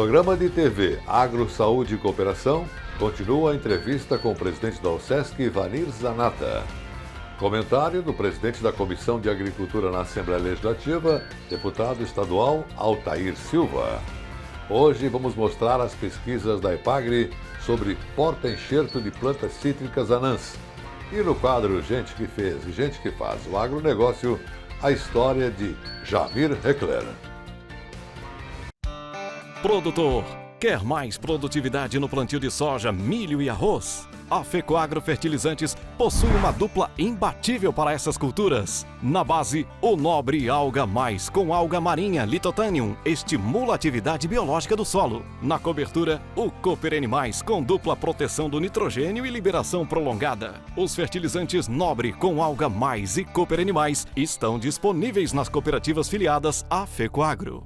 programa de TV Agro, Saúde e Cooperação, continua a entrevista com o presidente da OSESC, Vanir Zanata. Comentário do presidente da Comissão de Agricultura na Assembleia Legislativa, deputado estadual Altair Silva. Hoje vamos mostrar as pesquisas da EPAGRE sobre porta-enxerto de plantas cítricas anãs. E no quadro Gente que Fez e Gente que Faz o Agronegócio, a história de Jamir Heckler. Produtor, quer mais produtividade no plantio de soja, milho e arroz? A Fecoagro Fertilizantes possui uma dupla imbatível para essas culturas. Na base, o Nobre Alga Mais com alga marinha Lithothanium estimula a atividade biológica do solo. Na cobertura, o Cooper Animais com dupla proteção do nitrogênio e liberação prolongada. Os fertilizantes Nobre com alga mais e Cooper Animais estão disponíveis nas cooperativas filiadas à Fecoagro.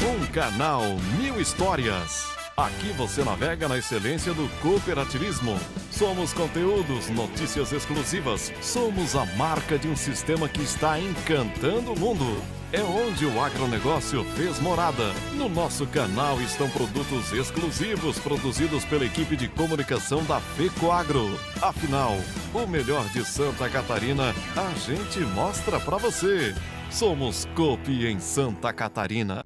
Um canal, mil histórias. Aqui você navega na excelência do cooperativismo. Somos conteúdos, notícias exclusivas. Somos a marca de um sistema que está encantando o mundo. É onde o agronegócio fez morada. No nosso canal estão produtos exclusivos produzidos pela equipe de comunicação da Fecoagro. Afinal, o melhor de Santa Catarina a gente mostra pra você. Somos Coop em Santa Catarina.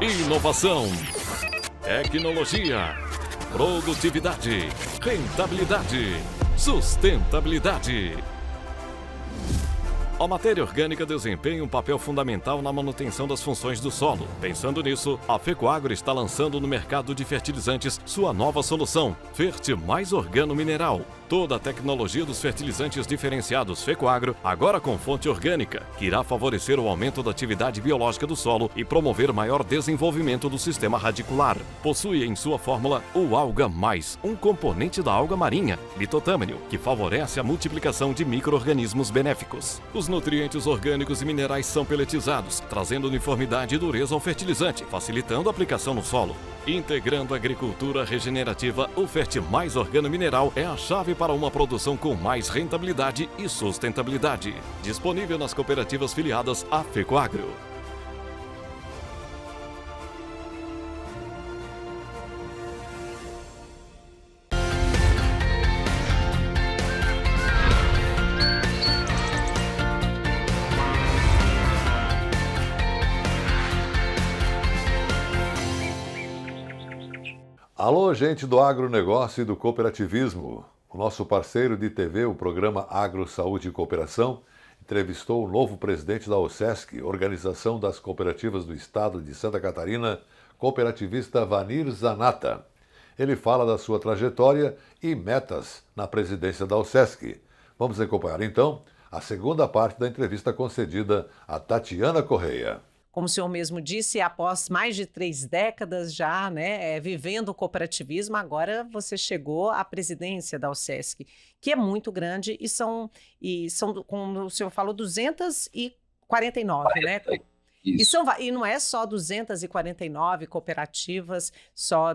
Inovação, tecnologia, produtividade, rentabilidade, sustentabilidade. A matéria orgânica desempenha um papel fundamental na manutenção das funções do solo. Pensando nisso, a Fecoagro está lançando no mercado de fertilizantes sua nova solução, Fert Mais Organo Mineral. Toda a tecnologia dos fertilizantes diferenciados Fecoagro, agora com fonte orgânica, que irá favorecer o aumento da atividade biológica do solo e promover maior desenvolvimento do sistema radicular. Possui em sua fórmula o Alga Mais, um componente da alga marinha, Lithothanium, que favorece a multiplicação de micro-organismos benéficos. Os nutrientes orgânicos e minerais são peletizados, trazendo uniformidade e dureza ao fertilizante, facilitando a aplicação no solo. Integrando a agricultura regenerativa, o Fert Mais Organo Mineral é a chave para uma produção com mais rentabilidade e sustentabilidade. Disponível nas cooperativas filiadas à Fecoagro. Alô, gente do agronegócio e do cooperativismo. O nosso parceiro de TV, o programa Agro, Saúde e Cooperação, entrevistou o novo presidente da OSESC, Organização das Cooperativas do Estado de Santa Catarina, cooperativista Vanir Zanata. Ele fala da sua trajetória e metas na presidência da OSESC. Vamos acompanhar, então, a segunda parte da entrevista concedida a Tatiana Correia. Como o senhor mesmo disse, após mais de 3 décadas já, vivendo o cooperativismo, agora você chegou à presidência da OSESC, que é muito grande e são como o senhor falou, 249, né? E não é só 249 cooperativas, só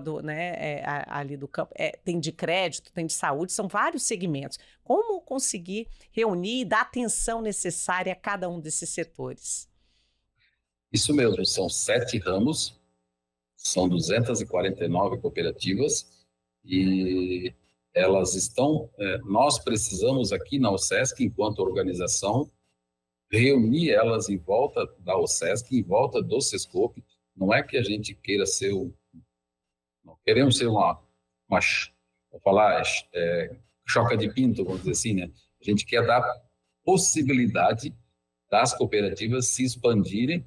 ali do campo, tem de crédito, tem de saúde, são vários segmentos. Como conseguir reunir e dar atenção necessária a cada um desses setores? Isso mesmo, são 7 ramos, são 249 cooperativas e elas estão, nós precisamos aqui na OSESC, enquanto organização, reunir elas em volta da OSESC, em volta do Sescope. Não é que a gente queira ser não queremos ser vou falar, choca de pinto, vamos dizer assim, né? A gente quer dar possibilidade das cooperativas se expandirem,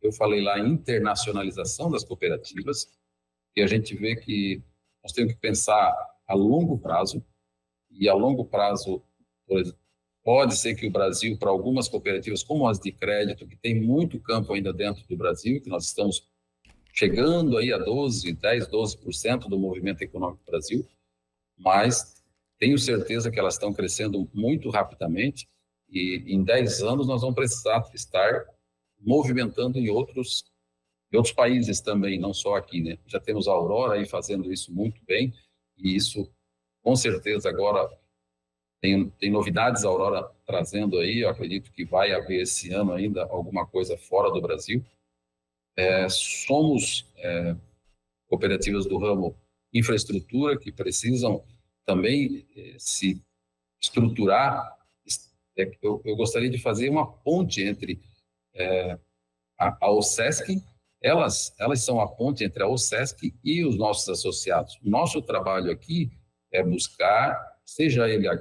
eu falei lá, internacionalização das cooperativas, e a gente vê que nós temos que pensar a longo prazo, e a longo prazo, por exemplo, pode ser que o Brasil, para algumas cooperativas, como as de crédito, que tem muito campo ainda dentro do Brasil, que nós estamos chegando aí a 12% do movimento econômico do Brasil, mas tenho certeza que elas estão crescendo muito rapidamente, e em 10 anos nós vamos precisar estar movimentando em outros países também, não só aqui, né? Já temos a Aurora aí fazendo isso muito bem, e isso, com certeza, agora Tem novidades a Aurora trazendo aí, eu acredito que vai haver esse ano ainda alguma coisa fora do Brasil. Somos cooperativas do ramo infraestrutura que precisam também se estruturar. Eu gostaria de fazer uma ponte entre a OSESC, elas são a ponte entre a OSESC e os nossos associados. Nosso trabalho aqui é buscar, seja ele a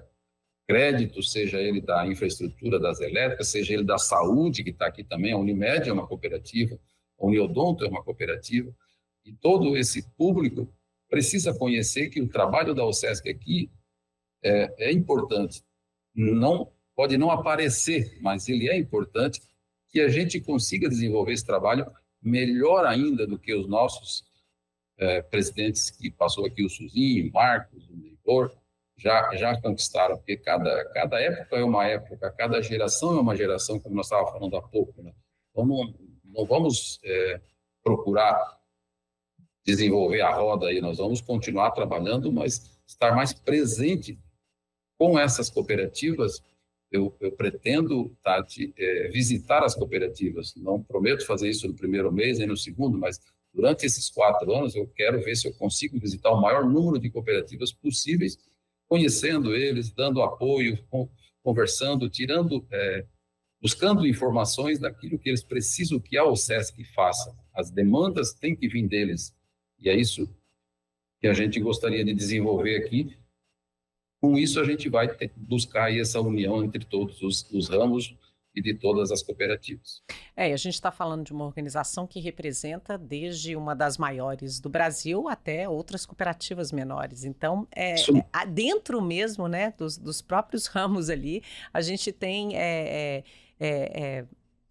crédito, seja ele da infraestrutura das elétricas, seja ele da saúde, que está aqui também, a Unimed é uma cooperativa, a Uniodonto é uma cooperativa, e todo esse público precisa conhecer que o trabalho da OSESC aqui é importante. Não pode não aparecer, mas ele é importante, que a gente consiga desenvolver esse trabalho melhor ainda do que os nossos presidentes que passou aqui, o Suzinho, o Marcos, o Neitor, já conquistaram, porque cada época é uma época, cada geração é uma geração, como nós estávamos falando há pouco, né? Então, não vamos procurar desenvolver a roda aí, nós vamos continuar trabalhando, mas estar mais presente com essas cooperativas. Eu pretendo, Tati, visitar as cooperativas. Não prometo fazer isso no primeiro mês, nem no segundo, mas durante esses 4 anos eu quero ver se eu consigo visitar o maior número de cooperativas possíveis, conhecendo eles, dando apoio, conversando, buscando informações daquilo que eles precisam que a OSESC faça. As demandas têm que vir deles. E é isso que a gente gostaria de desenvolver aqui. Com isso, a gente vai buscar aí essa união entre todos os ramos e de todas as cooperativas. A gente está falando de uma organização que representa desde uma das maiores do Brasil até outras cooperativas menores. Então, dentro mesmo, né, dos próprios ramos ali, a gente tem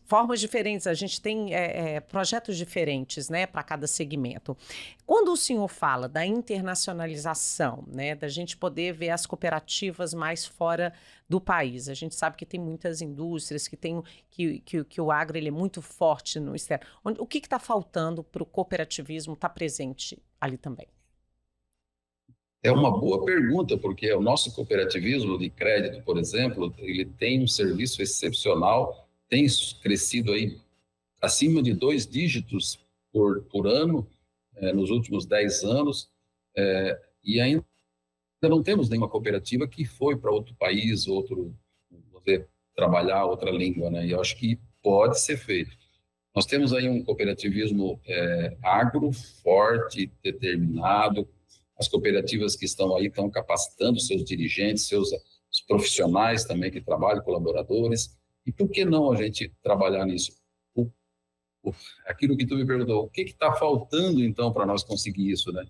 formas diferentes, a gente tem projetos diferentes, né, para cada segmento. Quando o senhor fala da internacionalização, né, da gente poder ver as cooperativas mais fora do país, a gente sabe que tem muitas indústrias que o agro ele é muito forte no externo. O que está faltando para o cooperativismo estar presente ali também? É uma boa pergunta, porque o nosso cooperativismo de crédito, por exemplo, ele tem um serviço excepcional, tem crescido aí acima de 2 dígitos por ano, nos últimos 10 anos, e ainda não temos nenhuma cooperativa que foi para outro país, trabalhar outra língua, né? E eu acho que pode ser feito. Nós temos aí um cooperativismo agro, forte, determinado. As cooperativas que estão aí estão capacitando seus dirigentes, os profissionais também que trabalham, colaboradores. E por que não a gente trabalhar nisso? Aquilo que tu me perguntou, o que está faltando, então, para nós conseguir isso, né?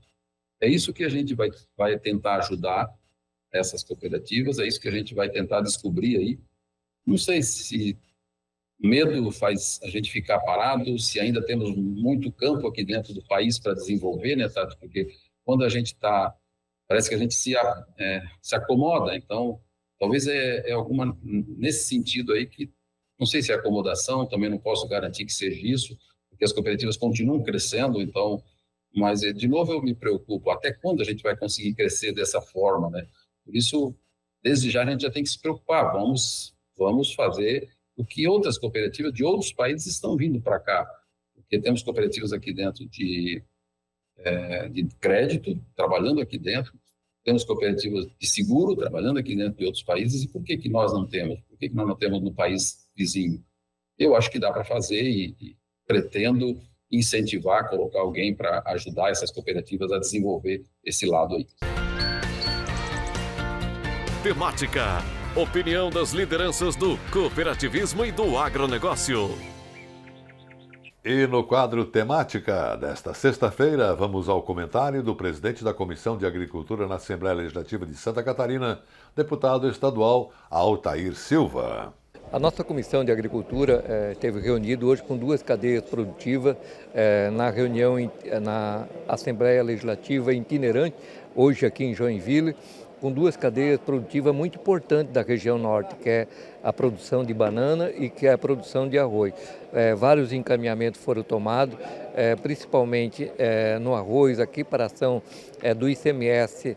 É isso que a gente vai tentar ajudar essas cooperativas, é isso que a gente vai tentar descobrir aí. Não sei se medo faz a gente ficar parado, se ainda temos muito campo aqui dentro do país para desenvolver, né, Tato? Porque quando a gente parece que a gente se acomoda, então talvez alguma nesse sentido aí que, não sei se é acomodação, também não posso garantir que seja isso, porque as cooperativas continuam crescendo, então, mas de novo eu me preocupo, até quando a gente vai conseguir crescer dessa forma, né? Por isso, desde já a gente já tem que se preocupar, vamos fazer o que outras cooperativas de outros países estão vindo para cá, porque temos cooperativas aqui dentro de crédito, trabalhando aqui dentro, temos cooperativas de seguro trabalhando aqui dentro de outros países, e por que nós não temos? Por que nós não temos no país vizinho? Eu acho que dá para fazer e pretendo incentivar, colocar alguém para ajudar essas cooperativas a desenvolver esse lado aí. Temática: opinião das lideranças do cooperativismo e do agronegócio. E no quadro Temática desta sexta-feira, vamos ao comentário do presidente da Comissão de Agricultura na Assembleia Legislativa de Santa Catarina, deputado estadual Altair Silva. A nossa Comissão de Agricultura esteve reunida hoje com 2 cadeias produtivas na reunião na Assembleia Legislativa itinerante, hoje aqui em Joinville, com 2 cadeias produtivas muito importantes da região norte, que é a produção de banana e que é a produção de arroz. Vários encaminhamentos foram tomados, principalmente no arroz, a equiparação do ICMS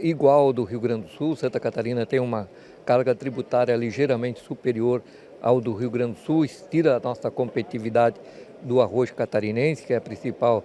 igual ao do Rio Grande do Sul. Santa Catarina tem uma carga tributária ligeiramente superior ao do Rio Grande do Sul, isso tira a nossa competitividade do arroz catarinense, que é a principal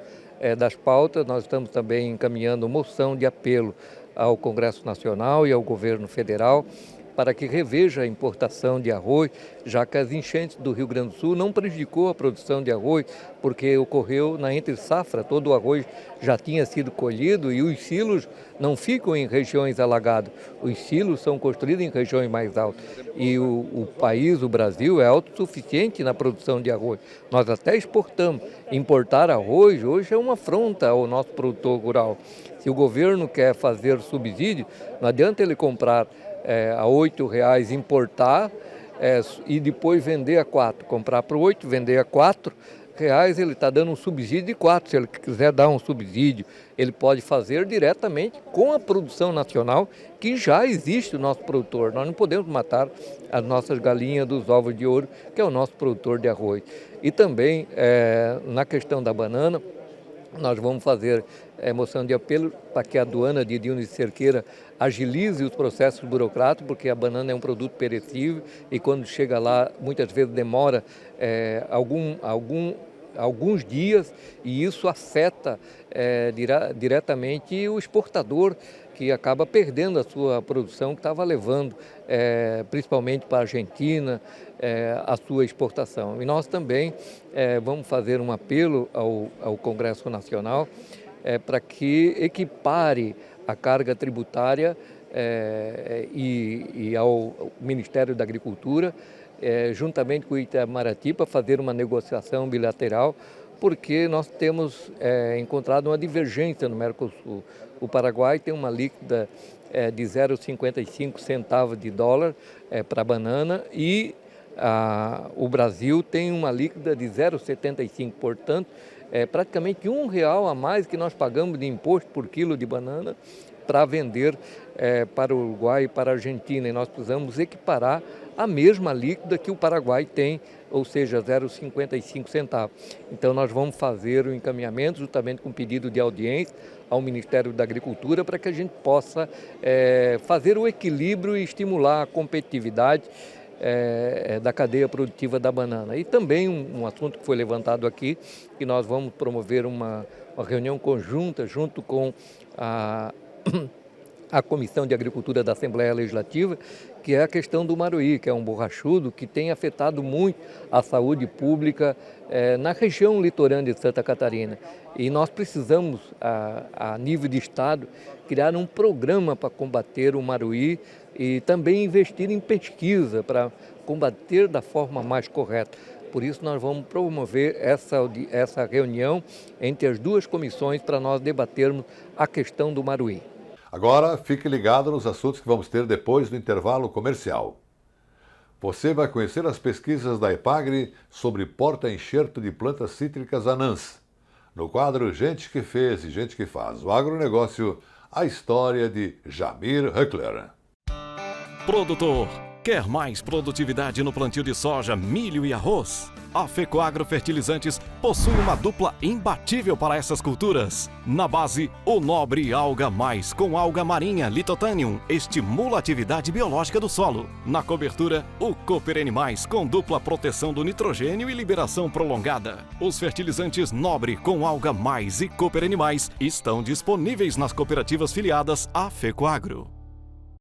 das pautas. Nós estamos também encaminhando moção de apelo ao Congresso Nacional e ao Governo Federal para que reveja a importação de arroz, já que as enchentes do Rio Grande do Sul não prejudicou a produção de arroz, porque ocorreu na entre-safra, todo o arroz já tinha sido colhido e os silos não ficam em regiões alagadas, os silos são construídos em regiões mais altas. E o país, o Brasil, é autossuficiente na produção de arroz. Nós até exportamos. Importar arroz hoje é uma afronta ao nosso produtor rural. Se o governo quer fazer subsídio, não adianta ele comprar a R$ 8,00, importar e depois vender a 4. Comprar por 8, vender a R$ 4,00, ele está dando um subsídio de 4. Se ele quiser dar um subsídio, ele pode fazer diretamente com a produção nacional, que já existe o nosso produtor. Nós não podemos matar as nossas galinhas dos ovos de ouro, que é o nosso produtor de arroz. E também, na questão da banana, nós vamos fazer moção de apelo para que a aduana de Dino Cerqueira agilize os processos burocráticos, porque a banana é um produto perecível e quando chega lá, muitas vezes demora alguns dias e isso afeta diretamente o exportador, que acaba perdendo a sua produção que estava levando, principalmente para a Argentina, a sua exportação. E nós também vamos fazer um apelo ao Congresso Nacional para que equipare a carga tributária e ao Ministério da Agricultura, juntamente com o Itamaraty, para fazer uma negociação bilateral, porque nós temos encontrado uma divergência no Mercosul. O Paraguai tem uma alíquota de 0,55 centavos de dólar para a banana e o Brasil tem uma alíquota de 0,75, portanto, praticamente R$ 1 a mais que nós pagamos de imposto por quilo de banana para vender para o Uruguai e para a Argentina. E nós precisamos equiparar a mesma alíquota que o Paraguai tem, ou seja, 0,55 centavos. Então nós vamos fazer o encaminhamento juntamente com pedido de audiência ao Ministério da Agricultura para que a gente possa fazer o equilíbrio e estimular a competitividade da cadeia produtiva da banana. E também um assunto que foi levantado aqui, que nós vamos promover uma reunião conjunta junto com a Comissão de Agricultura da Assembleia Legislativa, que é a questão do maruí, que é um borrachudo que tem afetado muito a saúde pública na região litorânea de Santa Catarina. E nós precisamos, a nível de Estado, criar um programa para combater o maruí e também investir em pesquisa para combater da forma mais correta. Por isso nós vamos promover essa reunião entre as duas comissões para nós debatermos a questão do maruí. Agora, fique ligado nos assuntos que vamos ter depois do intervalo comercial. Você vai conhecer as pesquisas da EPAGRE sobre porta-enxerto de plantas cítricas anãs. No quadro Gente que Fez e Gente que Faz o Agronegócio, a história de Jamir Huckler. Produtor, quer mais produtividade no plantio de soja, milho e arroz? A FECOAGRO Fertilizantes possui uma dupla imbatível para essas culturas. Na base, o Nobre Alga Mais com alga marinha Lithothanium estimula a atividade biológica do solo. Na cobertura, o Cooper Animais com dupla proteção do nitrogênio e liberação prolongada. Os fertilizantes Nobre com alga mais e Cooper Animais estão disponíveis nas cooperativas filiadas à FECOAGRO.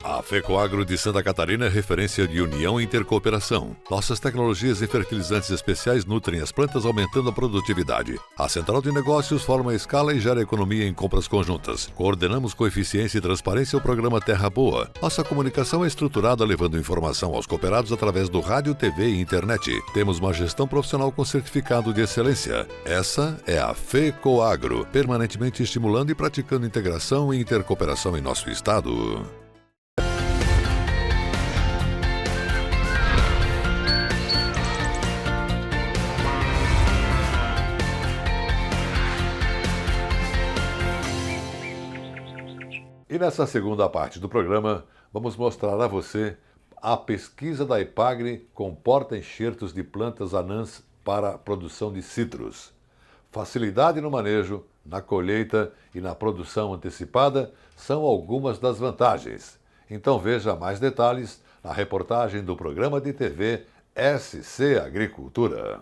A FECOAGRO de Santa Catarina é referência de união e intercooperação. Nossas tecnologias e fertilizantes especiais nutrem as plantas, aumentando a produtividade. A central de negócios forma a escala e gera economia em compras conjuntas. Coordenamos com eficiência e transparência o programa Terra Boa. Nossa comunicação é estruturada levando informação aos cooperados através do rádio, TV e internet. Temos uma gestão profissional com certificado de excelência. Essa é a FECOAGRO, permanentemente estimulando e praticando integração e intercooperação em nosso estado. E nessa segunda parte do programa, vamos mostrar a você a pesquisa da EPAGRE com porta-enxertos de plantas anãs para a produção de citros. Facilidade no manejo, na colheita e na produção antecipada são algumas das vantagens. Então veja mais detalhes na reportagem do programa de TV SC Agricultura.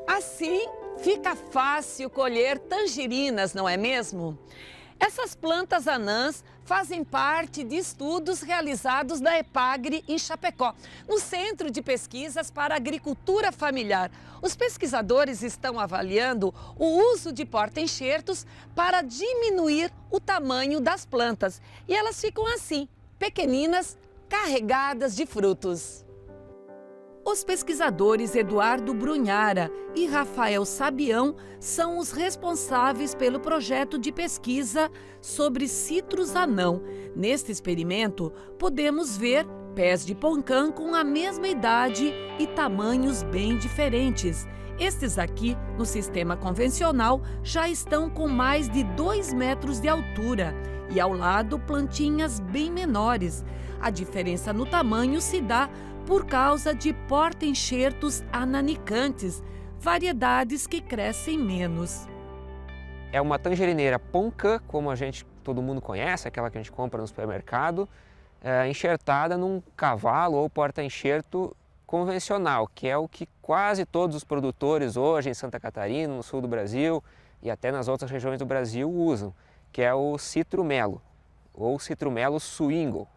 Assim fica fácil colher tangerinas, não é mesmo? Essas plantas anãs fazem parte de estudos realizados da EPAGRE em Chapecó, no Centro de Pesquisas para Agricultura Familiar. Os pesquisadores estão avaliando o uso de porta-enxertos para diminuir o tamanho das plantas. E elas ficam assim, pequeninas, carregadas de frutos. Os pesquisadores Eduardo Brunhara e Rafael Sabião são os responsáveis pelo projeto de pesquisa sobre citrus anão. Neste experimento, podemos ver pés de poncã com a mesma idade e tamanhos bem diferentes. Estes aqui, no sistema convencional, já estão com mais de 2 metros de altura e ao lado plantinhas bem menores. A diferença no tamanho se dá por causa de porta-enxertos ananicantes, variedades que crescem menos. É uma tangerineira poncã, como todo mundo conhece, aquela que a gente compra no supermercado, enxertada num cavalo ou porta-enxerto convencional, que é o que quase todos os produtores hoje em Santa Catarina, no sul do Brasil e até nas outras regiões do Brasil usam, que é o citrumelo ou citrumelo swingle.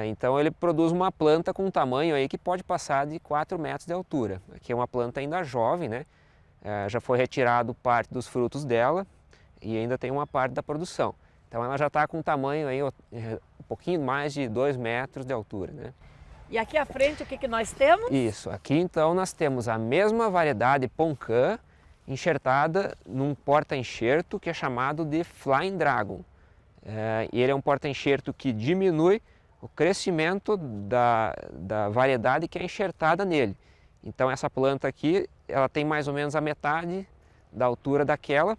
Então ele produz uma planta com um tamanho aí que pode passar de 4 metros de altura. Aqui é uma planta ainda jovem, né? Já foi retirado parte dos frutos dela e ainda tem uma parte da produção. Então ela já está com um tamanho aí um pouquinho mais de 2 metros de altura, né? E aqui à frente o que nós temos? Isso, aqui então nós temos a mesma variedade poncã enxertada num porta-enxerto que é chamado de Flying Dragon. E ele é um porta-enxerto que diminui o crescimento da variedade que é enxertada nele. Então essa planta aqui, ela tem mais ou menos a metade da altura daquela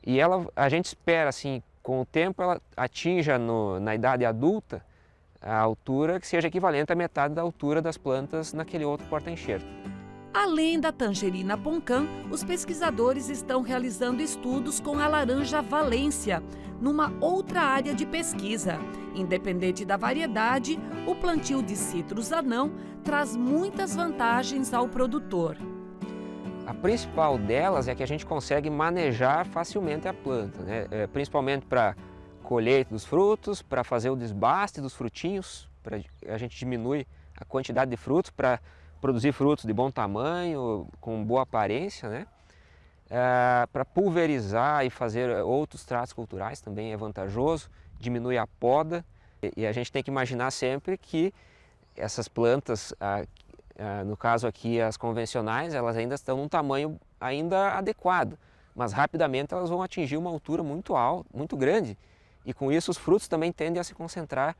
e a gente espera assim, com o tempo ela atinja na idade adulta a altura que seja equivalente à metade da altura das plantas naquele outro porta-enxerto. Além da tangerina poncã, os pesquisadores estão realizando estudos com a laranja Valência, numa outra área de pesquisa. Independente da variedade, o plantio de citrus anão traz muitas vantagens ao produtor. A principal delas é que a gente consegue manejar facilmente a planta, né? Principalmente para colheita dos frutos, para fazer o desbaste dos frutinhos, a gente diminui a quantidade de frutos para produzir frutos de bom tamanho, com boa aparência, né? Para pulverizar e fazer outros tratos culturais também é vantajoso, diminui a poda e a gente tem que imaginar sempre que essas plantas, no caso aqui as convencionais, elas ainda estão num tamanho ainda adequado, mas rapidamente elas vão atingir uma altura muito alta, muito grande e com isso os frutos também tendem a se concentrar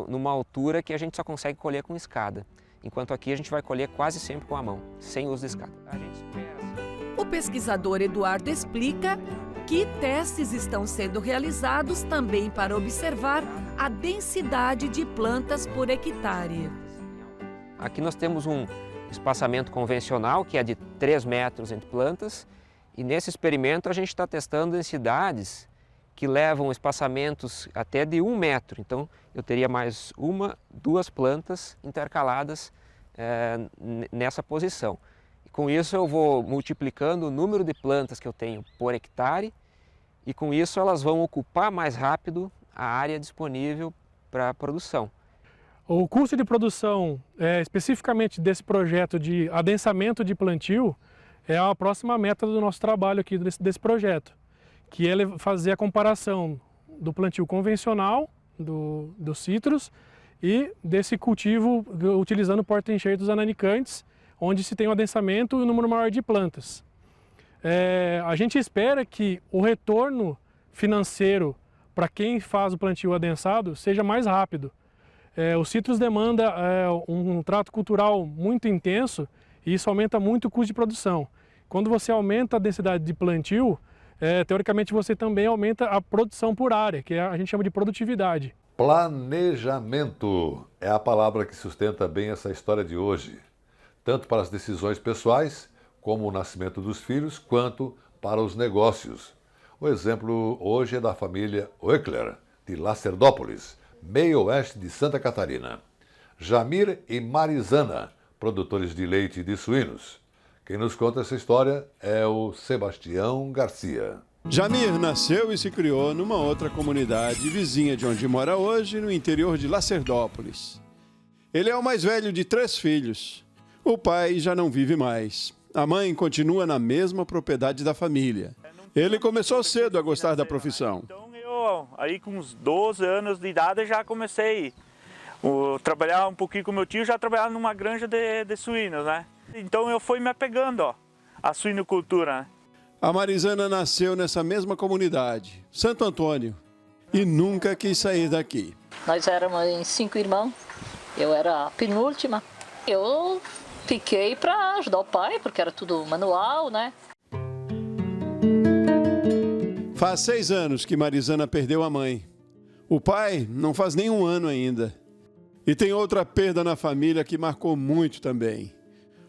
numa altura que a gente só consegue colher com escada. Enquanto aqui a gente vai colher quase sempre com a mão, sem uso de escada. A gente espera. O pesquisador Eduardo explica que testes estão sendo realizados também para observar a densidade de plantas por hectare. Aqui nós temos um espaçamento convencional, que é de 3 metros entre plantas, e nesse experimento a gente está testando densidades que levam espaçamentos até de 1 metro. Então eu teria mais 2 plantas intercaladas nessa posição. E com isso eu vou multiplicando o número de plantas que eu tenho por hectare e com isso elas vão ocupar mais rápido a área disponível para a produção. O custo de produção, especificamente desse projeto de adensamento de plantio, é a próxima meta do nosso trabalho aqui desse projeto, que é fazer a comparação do plantio convencional do citros e desse cultivo utilizando porta-enxertos ananicantes, onde se tem um adensamento e um número maior de plantas. A gente espera que o retorno financeiro para quem faz o plantio adensado seja mais rápido. O citros demanda um trato cultural muito intenso e isso aumenta muito o custo de produção. Quando você aumenta a densidade de plantio, teoricamente você também aumenta a produção por área, que a gente chama de produtividade. Planejamento é a palavra que sustenta bem essa história de hoje, tanto para as decisões pessoais como o nascimento dos filhos, quanto para os negócios. O exemplo hoje é da família Oeckler, de Lacerdópolis, meio oeste de Santa Catarina. Jamir e Marizana, produtores de leite e de suínos. Quem nos conta essa história é o Sebastião Garcia. Jamir nasceu e se criou numa outra comunidade vizinha de onde mora hoje, no interior de Lacerdópolis. Ele é o mais velho de 3 filhos. O pai já não vive mais. A mãe continua na mesma propriedade da família. Ele começou cedo a gostar da profissão. Então eu, aí com uns 12 anos de idade, já comecei a trabalhar um pouquinho com meu tio, já trabalhava numa granja de suínos, né? Então eu fui me apegando à suinocultura, né? A Marizana nasceu nessa mesma comunidade, Santo Antônio, e nunca quis sair daqui. Nós éramos em 5 irmãos, eu era a penúltima. Eu fiquei para ajudar o pai, porque era tudo manual, né? Faz 6 anos que Marizana perdeu a mãe. O pai não faz nem 1 ano ainda. E tem outra perda na família que marcou muito também.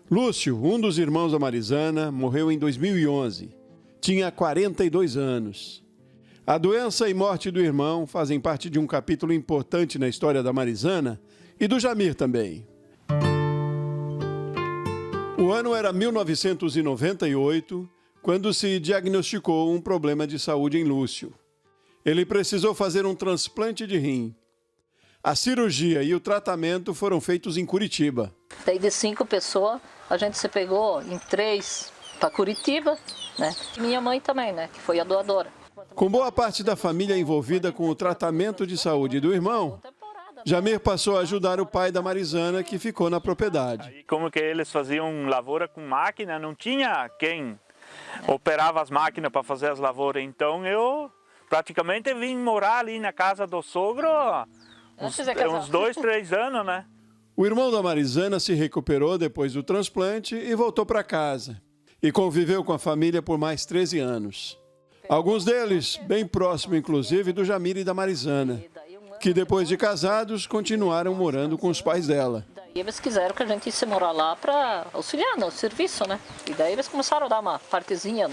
Lúcio, um dos irmãos da Marizana, morreu em 2011. Tinha 42 anos. A doença e morte do irmão fazem parte de um capítulo importante na história da Marizana e do Jamir também. O ano era 1998, quando se diagnosticou um problema de saúde em Lúcio. Ele precisou fazer um transplante de rim. A cirurgia e o tratamento foram feitos em Curitiba. Daí de 5 pessoas, a gente se pegou em 3 para Curitiba, né? E minha mãe também, né? Que foi a doadora. Com boa parte da família envolvida com o tratamento de saúde do irmão, Jamir passou a ajudar o pai da Marizana, que ficou na propriedade. Aí, como que eles faziam lavoura com máquina, não tinha quem operava as máquinas para fazer as lavouras. Então eu praticamente vim morar ali na casa do sogro uns 2, 3 anos, né? O irmão da Marizana se recuperou depois do transplante e voltou para casa. E conviveu com a família por mais 13 anos. Alguns deles, bem próximo inclusive do Jamir e da Marizana, que depois de casados continuaram morando com os pais dela. E eles quiseram que a gente fosse morar lá para auxiliar no serviço, né? E daí eles começaram a dar uma partezinha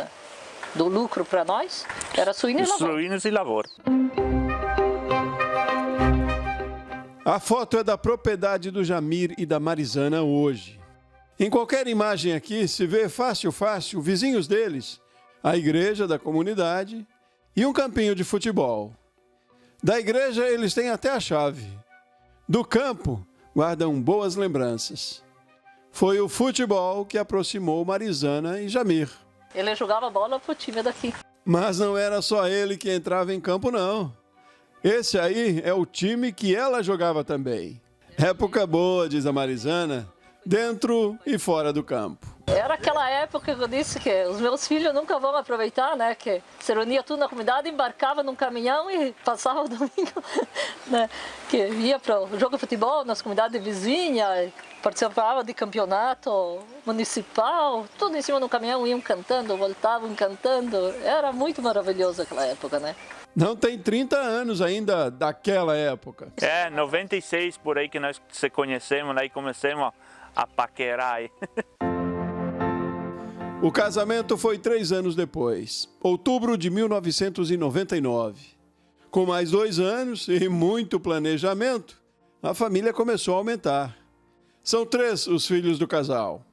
do lucro para nós. Era suíno e lavoura. Suínos e lavoura. A foto é da propriedade do Jamir e da Marizana hoje. Em qualquer imagem aqui se vê fácil, vizinhos deles, a igreja da comunidade e um campinho de futebol. Da igreja eles têm até a chave. Do campo guardam boas lembranças. Foi o futebol que aproximou Marizana e Jamir. Ele jogava bola pro time daqui. Mas não era só ele que entrava em campo, não. Esse aí é o time que ela jogava também. Época boa, diz a Marizana, dentro e fora do campo. Era aquela época que eu disse que os meus filhos nunca vão aproveitar, né? Que se reunia tudo na comunidade, embarcava num caminhão e passava o domingo, né? Que ia para o jogo de futebol nas comunidades vizinhas, participava de campeonato municipal, tudo em cima do caminhão, iam cantando, voltavam cantando. Era muito maravilhoso aquela época, né? Não tem 30 anos ainda daquela época. 96 por aí que nós se conhecemos, aí começamos a paquerar aí. O casamento foi 3 anos depois, outubro de 1999. Com mais 2 anos e muito planejamento, a família começou a aumentar. São 3 os filhos do casal.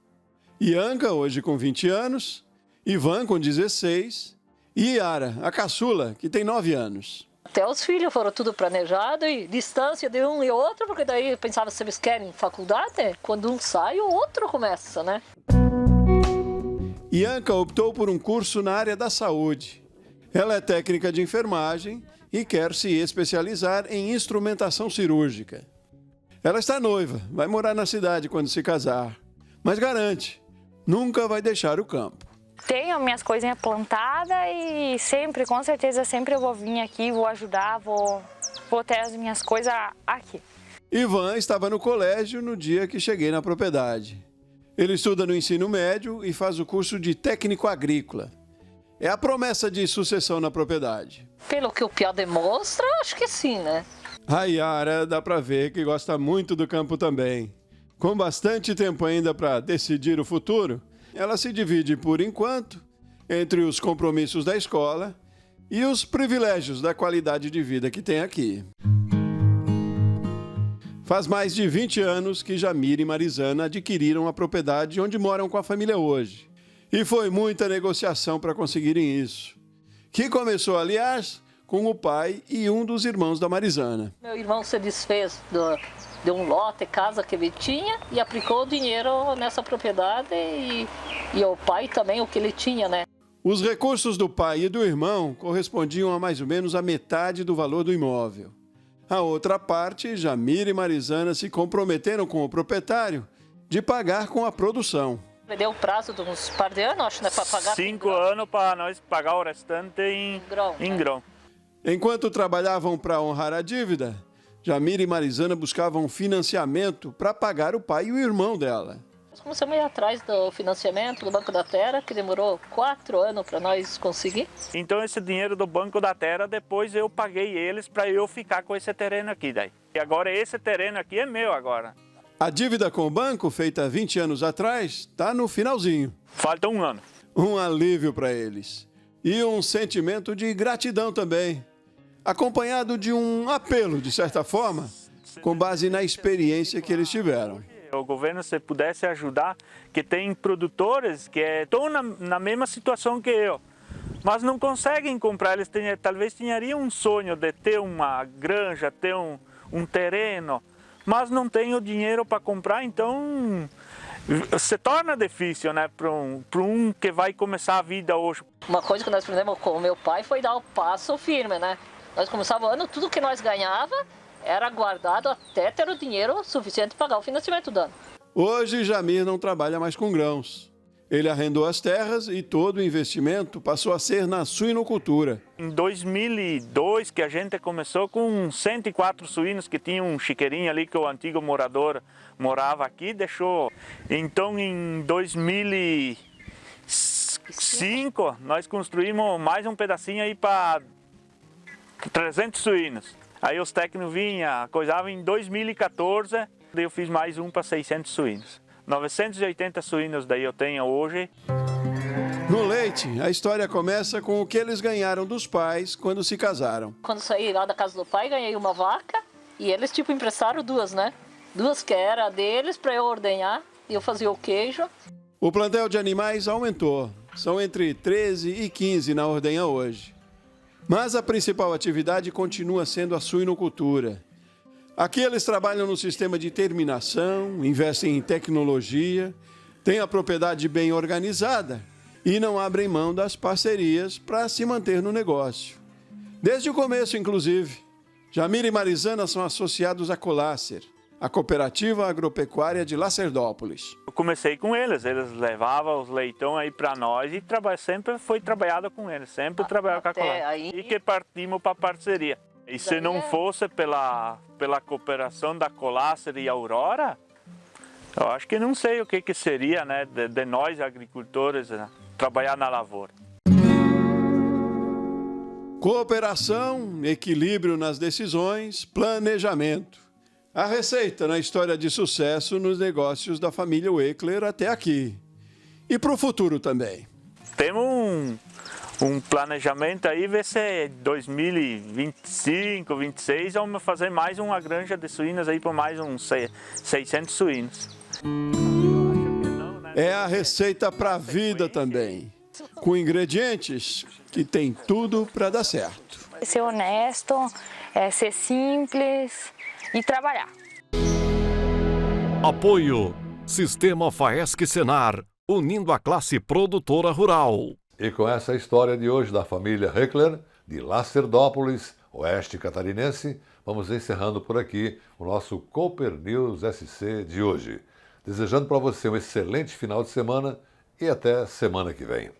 Ianca, hoje com 20 anos, Ivan, com 16, e Yara, a caçula, que tem 9 anos. Até os filhos foram tudo planejado e distância de um e outro, porque daí eu pensava se eles querem faculdade, quando um sai, o outro começa, né? Ianca optou por um curso na área da saúde. Ela é técnica de enfermagem e quer se especializar em instrumentação cirúrgica. Ela está noiva, vai morar na cidade quando se casar, mas garante, nunca vai deixar o campo. Tenho minhas coisinhas plantadas e sempre, com certeza, sempre eu vou vir aqui, vou ajudar, vou ter as minhas coisas aqui. Ivan estava no colégio no dia que cheguei na propriedade. Ele estuda no ensino médio e faz o curso de técnico agrícola. É a promessa de sucessão na propriedade. Pelo que o Piá demonstra, acho que sim, né? A Yara dá para ver que gosta muito do campo também. Com bastante tempo ainda para decidir o futuro, ela se divide, por enquanto, entre os compromissos da escola e os privilégios da qualidade de vida que tem aqui. Faz mais de 20 anos que Jamir e Marizana adquiriram a propriedade onde moram com a família hoje. E foi muita negociação para conseguirem isso. Que começou, aliás, com o pai e um dos irmãos da Marizana. Meu irmão se desfez de um lote, casa que ele tinha, e aplicou o dinheiro nessa propriedade e o pai também, o que ele tinha, né? Os recursos do pai e do irmão correspondiam a mais ou menos a metade do valor do imóvel. A outra parte, Jamir e Marizana se comprometeram com o proprietário de pagar com a produção. Deu o prazo de uns par de anos, acho, né, para pagar. 5 anos para nós pagar o restante em grão. Enquanto trabalhavam para honrar a dívida, Jamir e Marizana buscavam financiamento para pagar o pai e o irmão dela. Nós começamos a ir atrás do financiamento do Banco da Terra, que demorou 4 anos para nós conseguir. Então esse dinheiro do Banco da Terra, depois eu paguei eles para eu ficar com esse terreno aqui daí. E agora esse terreno aqui é meu agora. A dívida com o banco, feita 20 anos atrás, está no finalzinho. Falta 1 ano. Um alívio para eles. E um sentimento de gratidão também, acompanhado de um apelo, de certa forma, com base na experiência que eles tiveram. O governo, se pudesse ajudar, que tem produtores que estão na mesma situação que eu, mas não conseguem comprar. Eles talvez tenham um sonho de ter uma granja, ter um terreno, mas não tem o dinheiro para comprar, então se torna difícil, né, para um que vai começar a vida hoje. Uma coisa que nós aprendemos com o meu pai foi dar o passo firme, né? Nós começávamos o ano, tudo que nós ganhava era guardado até ter o dinheiro suficiente para pagar o financiamento do ano. Hoje, Jamir não trabalha mais com grãos. Ele arrendou as terras e todo o investimento passou a ser na suinocultura. Em 2002, que a gente começou com 104 suínos, que tinha um chiqueirinho ali que o antigo morador morava aqui, deixou. Então, em 2005, nós construímos mais um pedacinho aí para 300 suínos. Aí os técnicos vinham, coisavam em 2014, daí eu fiz mais um para 600 suínos. 980 suínos daí eu tenho hoje. No leite, a história começa com o que eles ganharam dos pais quando se casaram. Quando saí lá da casa do pai, ganhei uma vaca e eles emprestaram 2, né? 2 que era deles para eu ordenhar e eu fazia o queijo. O plantel de animais aumentou. São entre 13 e 15 na ordenha hoje. Mas a principal atividade continua sendo a suinocultura. Aqui eles trabalham no sistema de terminação, investem em tecnologia, têm a propriedade bem organizada e não abrem mão das parcerias para se manter no negócio. Desde o começo, inclusive, Jamir e Marizana são associados à Colácer, a cooperativa agropecuária de Lacerdópolis. Eu comecei com eles levavam os leitão aí para nós e sempre foi trabalhado com eles, sempre trabalhava com a Colácer. E que partimos para parceria. E se não fosse pela cooperação da Colácer e Aurora, eu acho que não sei o que seria, né, de nós agricultores, né, trabalhar na lavoura. Cooperação, equilíbrio nas decisões, planejamento. A receita na história de sucesso nos negócios da família Wickler até aqui. E para o futuro também. Temos um planejamento aí, ver se 2025, 2026, vamos fazer mais uma granja de suínos aí por mais uns 600 suínos. É a receita para a vida também, com ingredientes que tem tudo para dar certo. Ser honesto, ser simples e trabalhar. Apoio Sistema Faesc Senar, unindo a classe produtora rural. E com essa história de hoje da família Wickler, de Lacerdópolis, oeste catarinense, vamos encerrando por aqui o nosso Cooper News SC de hoje. Desejando para você um excelente final de semana e até semana que vem.